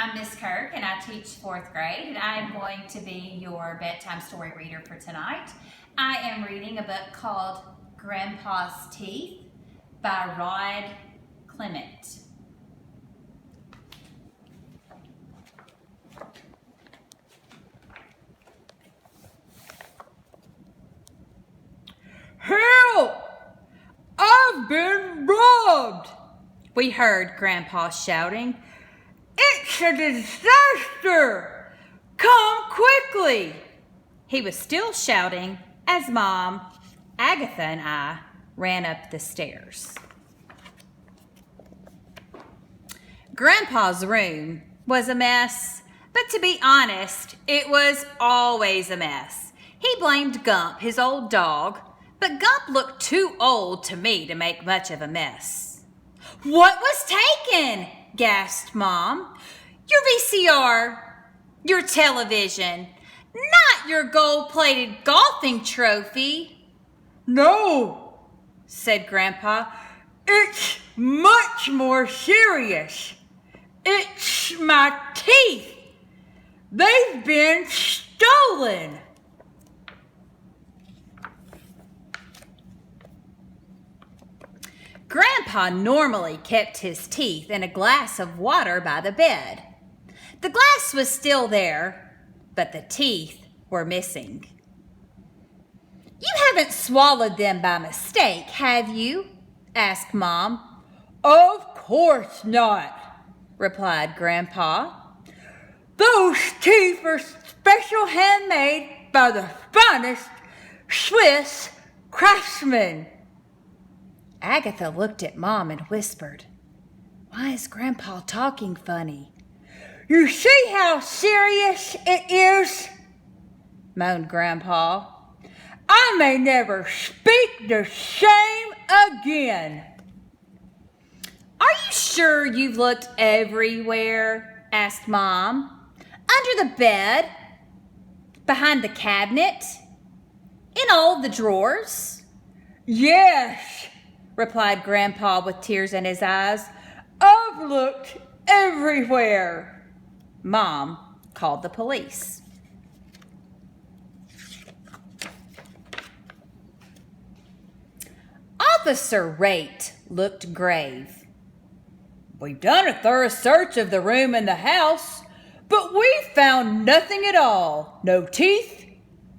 I'm Miss Kirk and I teach 4th grade and I'm going to be your bedtime story reader for tonight. I am reading a book called Grandpa's Teeth by Rod Clement. Help! I've been robbed! We heard Grandpa shouting. It's a disaster! Come quickly! He was still shouting as Mom, Agatha, and I ran up the stairs. Grandpa's room was a mess, but to be honest, it was always a mess. He blamed Gump, his old dog, but Gump looked too old to me to make much of a mess. "What was taken?" gasped Mom. "Your VCR, your television, not your gold-plated golfing trophy." No, said Grandpa. It's much more serious. It's my teeth. They've been stolen. Grandpa normally kept his teeth in a glass of water by the bed. The glass was still there, but the teeth were missing. "You haven't swallowed them by mistake, have you?" asked Mom. Of course not, replied Grandpa. Those teeth are special handmade by the finest Swiss craftsmen. Agatha looked at Mom and whispered, "Why is Grandpa talking funny?" You see how serious it is? moaned Grandpa. I may never speak the same again. "Are you sure you've looked everywhere?" asked Mom. "Under the bed? Behind the cabinet? In all the drawers?" Yes, replied Grandpa with tears in his eyes. I've looked everywhere. Mom called the police. Officer Rate looked grave. We've done a thorough search of the room and the house, but we found nothing at all. No teeth,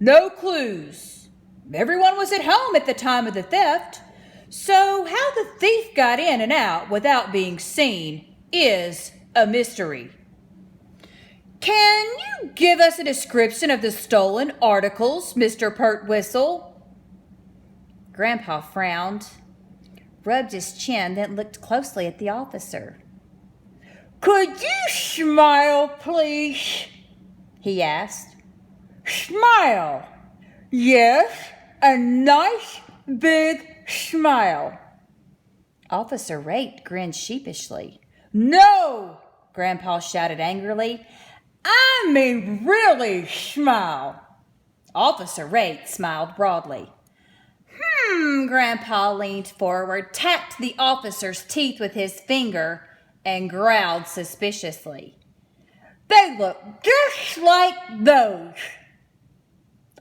no clues. Everyone was at home at the time of the theft, so how the thief got in and out without being seen is a mystery. Can you give us a description of the stolen articles, Mr. Pertwhistle? Grandpa frowned, rubbed his chin, then looked closely at the officer. Could you smile, please? He asked. Smile. Yes, a nice big smile. Officer Rate grinned sheepishly. No, Grandpa shouted angrily. I mean really smile. Officer Rate smiled broadly. Grandpa leaned forward, tapped the officer's teeth with his finger, and growled suspiciously. They look just like those.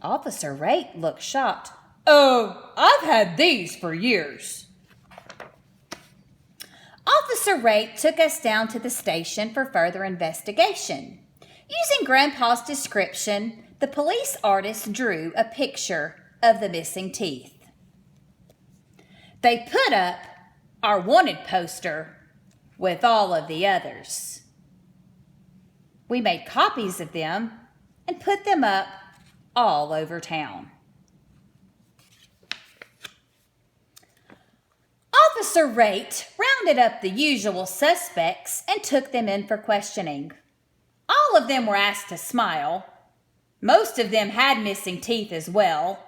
Officer Rate looked shocked. Oh, I've had these for years. Officer Rate took us down to the station for further investigation. Using Grandpa's description, the police artist drew a picture of the missing teeth. They put up our wanted poster with all of the others. We made copies of them and put them up all over town. Officer Rate rounded up the usual suspects and took them in for questioning. All of them were asked to smile. Most of them had missing teeth as well,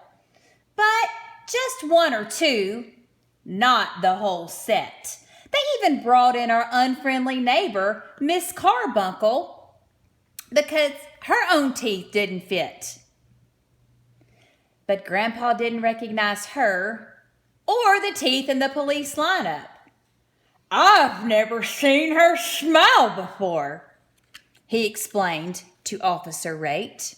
but just one or two, not the whole set. They even brought in our unfriendly neighbor, Miss Carbuncle, because her own teeth didn't fit. But Grandpa didn't recognize her or the teeth in the police lineup. I've never seen her smile before. he explained to Officer Rate.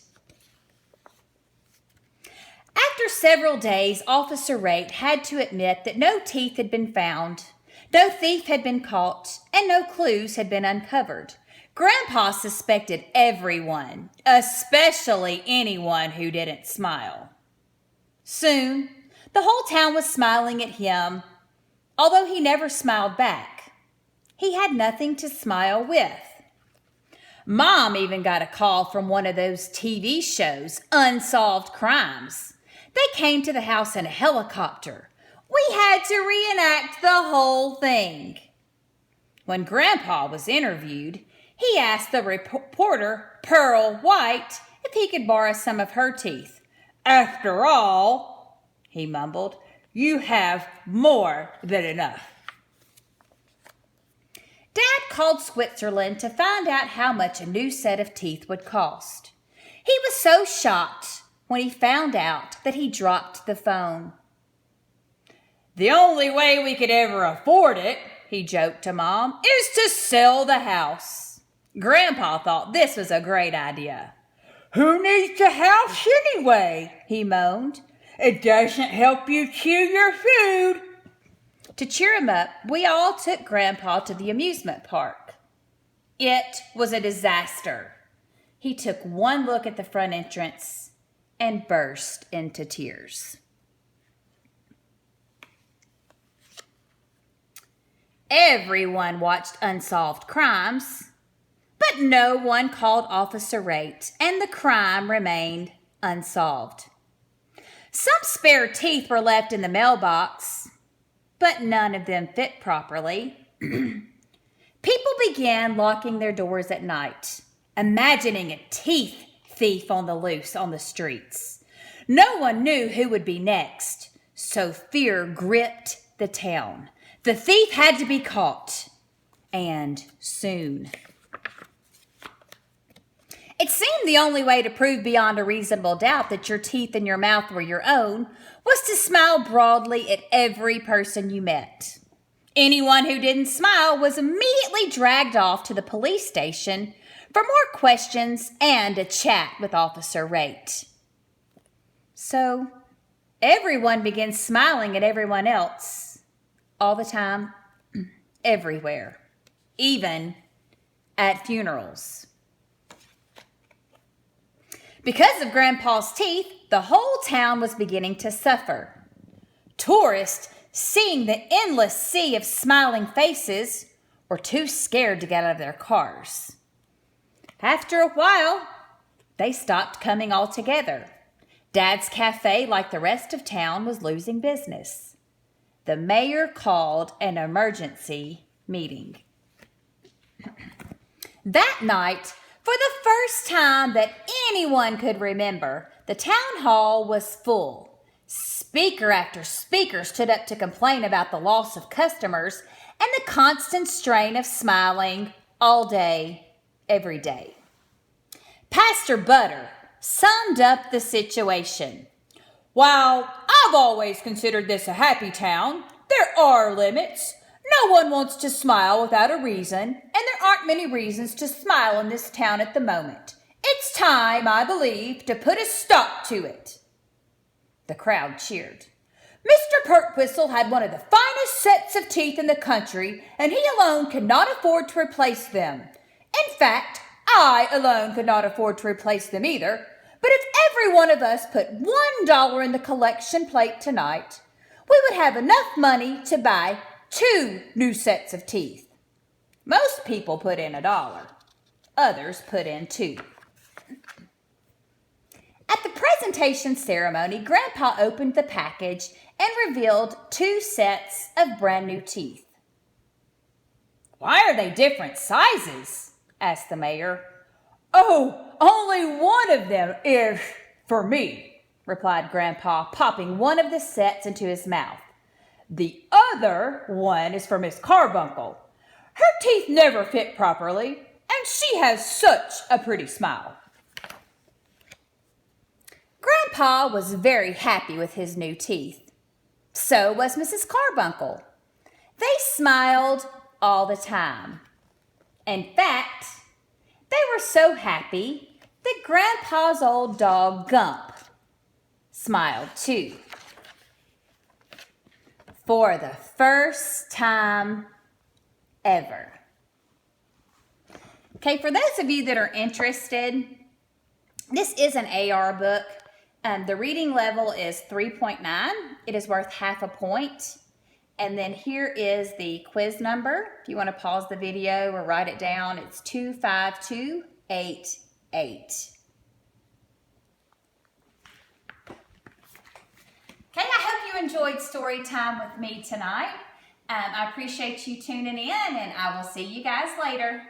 After several days, Officer Rate had to admit that no teeth had been found, no thief had been caught, and no clues had been uncovered. Grandpa suspected everyone, especially anyone who didn't smile. Soon, the whole town was smiling at him, although he never smiled back. He had nothing to smile with. Mom even got a call from one of those TV shows, Unsolved Crimes. They came to the house in a helicopter. We had to reenact the whole thing. When Grandpa was interviewed, he asked the reporter, Pearl White, if he could borrow some of her teeth. "After all," he mumbled, "you have more than enough." Dad called Switzerland to find out how much a new set of teeth would cost. He was so shocked when he found out that he dropped the phone. "The only way we could ever afford it," he joked to Mom, "is to sell the house." Grandpa thought this was a great idea. "Who needs a house anyway?" he moaned. "It doesn't help you chew your food." To cheer him up, we all took Grandpa to the amusement park. It was a disaster. He took one look at the front entrance and burst into tears. Everyone watched Unsolved Crimes, but no one called Officer Rate, and the crime remained unsolved. Some spare teeth were left in the mailbox, but none of them fit properly. People began locking their doors at night, imagining a teeth thief on the loose on the streets. No one knew who would be next, so fear gripped the town. The thief had to be caught, and soon. It seemed the only way to prove beyond a reasonable doubt that your teeth and your mouth were your own was to smile broadly at every person you met. Anyone who didn't smile was immediately dragged off to the police station for more questions and a chat with Officer Rate. So everyone began smiling at everyone else, all the time, everywhere, even at funerals. Because of Grandpa's teeth, the whole town was beginning to suffer. Tourists, seeing the endless sea of smiling faces, were too scared to get out of their cars. After a while, they stopped coming altogether. Dad's cafe, like the rest of town, was losing business. The mayor called an emergency meeting. That night, for the first time that anyone could remember, the town hall was full. Speaker after speaker stood up to complain about the loss of customers and the constant strain of smiling all day, every day. Pastor Butter summed up the situation. "While I've always considered this a happy town, there are limits. No one wants to smile without a reason, and there aren't many reasons to smile in this town at the moment. It's time, I believe, to put a stop to it." The crowd cheered. Mr. Perkwhistle had one of the finest sets of teeth in the country, and he alone could not afford to replace them. In fact, I alone could not afford to replace them either. But if every one of us put $1 in the collection plate tonight, we would have enough money to buy 2 new sets of teeth. Most people put in $1. Others put in 2. At the presentation ceremony, Grandpa opened the package and revealed 2 sets of brand new teeth. "Why are they different sizes?" asked the mayor. "Oh, only one of them is for me," replied Grandpa, popping one of the sets into his mouth. "The other one is for Miss Carbuncle. Her teeth never fit properly, and she has such a pretty smile." Grandpa was very happy with his new teeth. So was Mrs. Carbuncle. They smiled all the time. In fact, They were so happy that Grandpa's old dog Gump smiled too. For the first time ever. Okay, for those of you that are interested, this is an AR book. The reading level is 3.9. It is worth half a point. And then here is the quiz number. If you want to pause the video or write it down, it's 25288. Okay, I hope you enjoyed story time with me tonight. I appreciate you tuning in, and I will see you guys later.